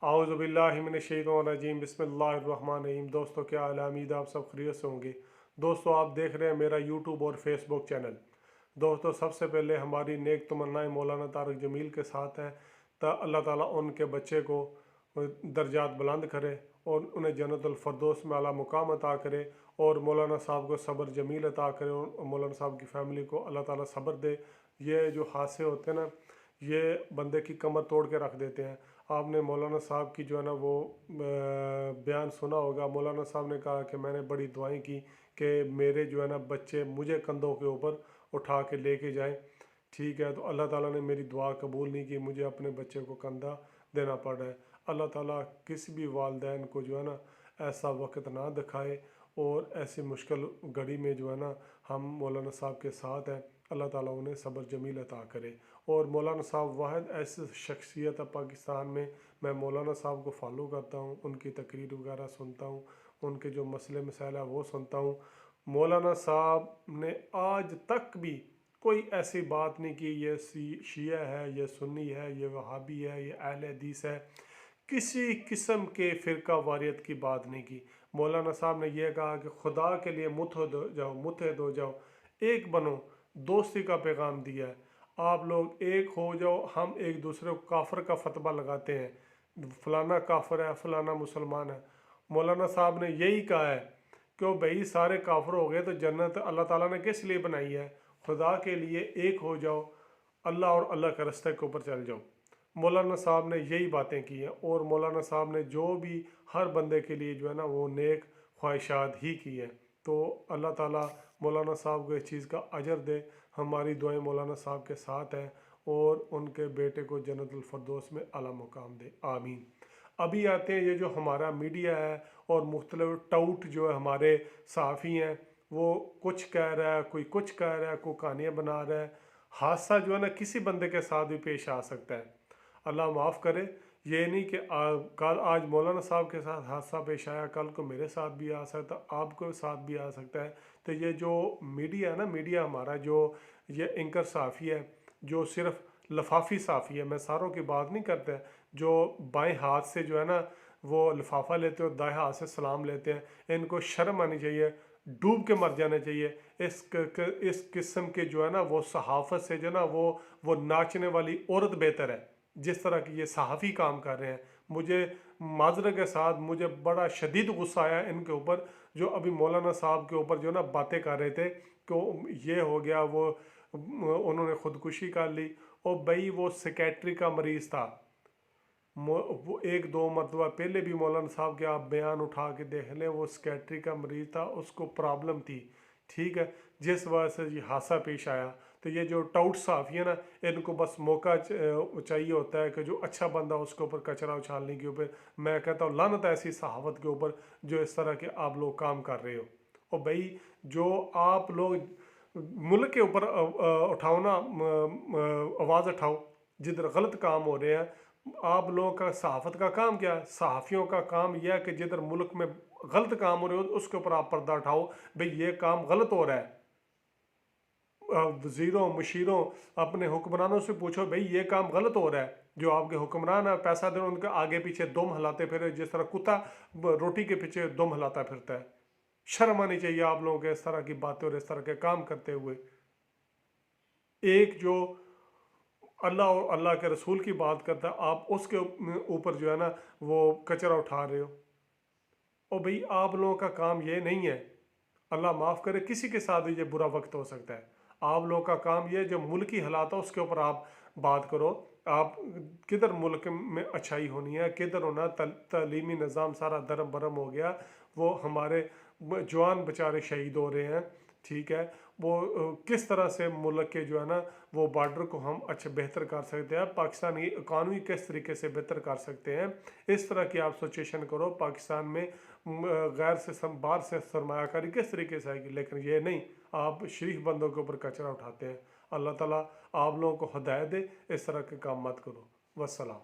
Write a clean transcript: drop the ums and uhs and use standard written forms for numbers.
आऊज़ु बिल्लाहि मिनश्शैतानिर्रजीम बिस्मिल्लाहिर्रहमानिर्रहीम। दोस्तों, क्या हाल है? उम्मीद है आप सब खैरियत से होंगे। दोस्तों, आप देख रहे हैं मेरा यूट्यूब और फेसबुक चैनल। दोस्तों, सबसे पहले हमारी नेक तमन्नाएं मौलाना तारक जमील के साथ हैं। अल्लाह ताला उनके बच्चे को दर्जात बुलंद करे और उन्हें जन्नतुल फरदौस में आला मुकाम अता करे, और मौलाना साहब को सब्र जमील अता करे, और मौलाना साहब की फ़ैमिली को अल्लाह ताला सब्र दे। ये जो हादसे होते हैं ना, ये बंदे की कमर तोड़ के रख देते हैं। आपने मौलाना साहब की जो है ना वो बयान सुना होगा। मौलाना साहब ने कहा कि मैंने बड़ी दुआएं की कि मेरे जो है ना बच्चे मुझे कंधों के ऊपर उठा के लेके जाएं। ठीक है, तो अल्लाह ताला ने मेरी दुआ कबूल नहीं की, मुझे अपने बच्चे को कंधा देना पड़ रहा है। अल्लाह ताला किसी भी वालदैन को जो है ना ऐसा वक्त ना दिखाए, और ऐसी मुश्किल घड़ी में जो है ना हम मौलाना साहब के साथ हैं। अल्लाह ताला उन्हें सब्र जमील अता करे। और मौलाना साहब वाहिद ऐसी शख्सियत है पाकिस्तान में, मैं मौलाना साहब को फॉलो करता हूँ, उनकी तकरीर वगैरह सुनता हूँ, उनके जो मसले मसाइल है वो सुनता हूँ। मौलाना साहब ने आज तक भी कोई ऐसी बात नहीं की ये शिया है, ये सुन्नी है, ये वहाबी है, ये अहले हदीस है, किसी किस्म के फ़िरका वारियत की बात नहीं की। मौलाना साहब ने यह कहा कि खुदा के लिए मुत्तहिद हो जाओ, एक बनो, दोस्ती का पैगाम दिया है। आप लोग एक हो जाओ, हम एक दूसरे को काफर का फतवा लगाते हैं, फलाना काफर है, फलाना मुसलमान है। मौलाना साहब ने यही कहा है कि ओ भाई सारे काफर हो गए तो जन्नत अल्लाह ताला ने किस लिए बनाई है? खुदा के लिए एक हो जाओ, अल्लाह और अल्लाह के रास्ते के ऊपर चल जाओ। मौलाना साहब ने यही बातें की हैं, और मौलाना साहब ने जो भी हर बंदे के लिए जो है ना वो नेक ख्वाहिशात ही की है। तो अल्लाह ताला मौलाना साहब को इस चीज़ का अजर दे। हमारी दुआएं मौलाना साहब के साथ हैं, और उनके बेटे को जन्नतुल फरदौस में आला मुकाम दे, आमीन। अभी आते हैं ये जो हमारा मीडिया है और मुख्तलिफ टाउट जो है हमारे सहाफ़ी हैं, वो कुछ कह रहा है, कोई कुछ कह रहा है, कोई कहानियाँ बना रहा है। हादसा जो है ना किसी बंदे के साथ भी पेश आ सकता है, अल्लाह माफ़ करे। ये नहीं कि कल आज मौलाना साहब के साथ हादसा पेश आया, कल को मेरे साथ भी आ सकता, आपके साथ भी आ सकता है। तो ये जो मीडिया है ना, मीडिया हमारा जो ये एंकर सहाफ़ी है, जो सिर्फ लफाफी सहाफ़ी है, मैं सारों की बात नहीं करता, जो बाएं हाथ से जो है ना वो लिफाफा लेते हो, दाएं हाथ से सलाम लेते हैं, इनको शर्म आनी चाहिए, डूब के मर जाना चाहिए। इस किस्म के जो है ना वो सहाफ़त से जो ना वो नाचने वाली औरत बेहतर है, जिस तरह की ये सहाफ़ी काम कर रहे हैं। मुझे माजरत के साथ मुझे बड़ा शदीद गुस्सा आया इनके ऊपर, जो अभी मौलाना साहब के ऊपर जो ना बातें कर रहे थे कि ये हो गया, वो उन्होंने ख़ुदकुशी कर ली। और भाई वो सेक्रेटरी का मरीज़ था, वो एक दो मरतबा पहले भी मौलाना साहब के आप बयान उठा के देख लें, वो सेक्रेटरी का मरीज़ था, उसको प्रॉब्लम थी, ठीक है, जिस वजह से ये हादसा पेश आया। तो ये जो टाउट साफ़ी है ना, इनको बस मौका चाहिए होता है कि जो अच्छा बंदा उसके ऊपर कचरा उछालने के ऊपर। मैं कहता हूँ लानत है ऐसी सहावत के ऊपर जो इस तरह के आप लोग काम कर रहे हो। और भाई जो आप लोग मुल्क के ऊपर उठाओ ना, आवाज़ उठाओ जिधर गलत काम हो रहे हैं। आप लोगों का सहाफ़त का काम क्या है? सहाफ़ियों का काम यह है कि जिधर मुल्क में गलत काम हो रहे हो उसके ऊपर आप पर्दा उठाओ, भाई ये काम गलत हो रहा है। वज़ीरों मुशीरों अपने हुक्मरानों से पूछो, भाई ये काम गलत हो रहा है। जो आपके हुक्मरान है पैसा दे उनके आगे पीछे दुम हिलाते फिर, जिस तरह कुत्ता रोटी के पीछे दुम हिलाता फिरता है। शर्म आनी चाहिए आप लोगों के इस तरह की बातें और इस तरह के काम करते हुए। एक जो अल्लाह और अल्लाह के रसूल की बात करता है, आप उसके ऊपर जो है ना वो कचरा उठा रहे हो। और भाई आप लोगों का काम ये नहीं है, अल्लाह माफ़ करे किसी के साथ भी ये बुरा वक्त हो सकता है। आप लोगों का काम ये जो मुल्की हालात है उसके ऊपर आप बात करो। आप किधर मुल्क में अच्छाई होनी है, किधर होना, तलीमी निज़ाम सारा दरम बरम हो गया। वो हमारे जवान बेचारे शहीद हो रहे हैं, ठीक है। वो किस तरह से मुल्क के जो है ना वो बार्डर को हम अच्छा बेहतर कर सकते हैं, पाकिस्तानी इकानमी किस तरीके से बेहतर कर सकते हैं, इस तरह की आप सिचुएशन करो। पाकिस्तान में गैर से बाहर से सरमायाकारी किस तरीके से आएगी, लेकिन ये नहीं, आप शरीफ बंदों के ऊपर कचरा उठाते हैं। अल्लाह ताला आप लोगों को हिदायत दे, इस तरह के काम मत करो। वस्सलाम।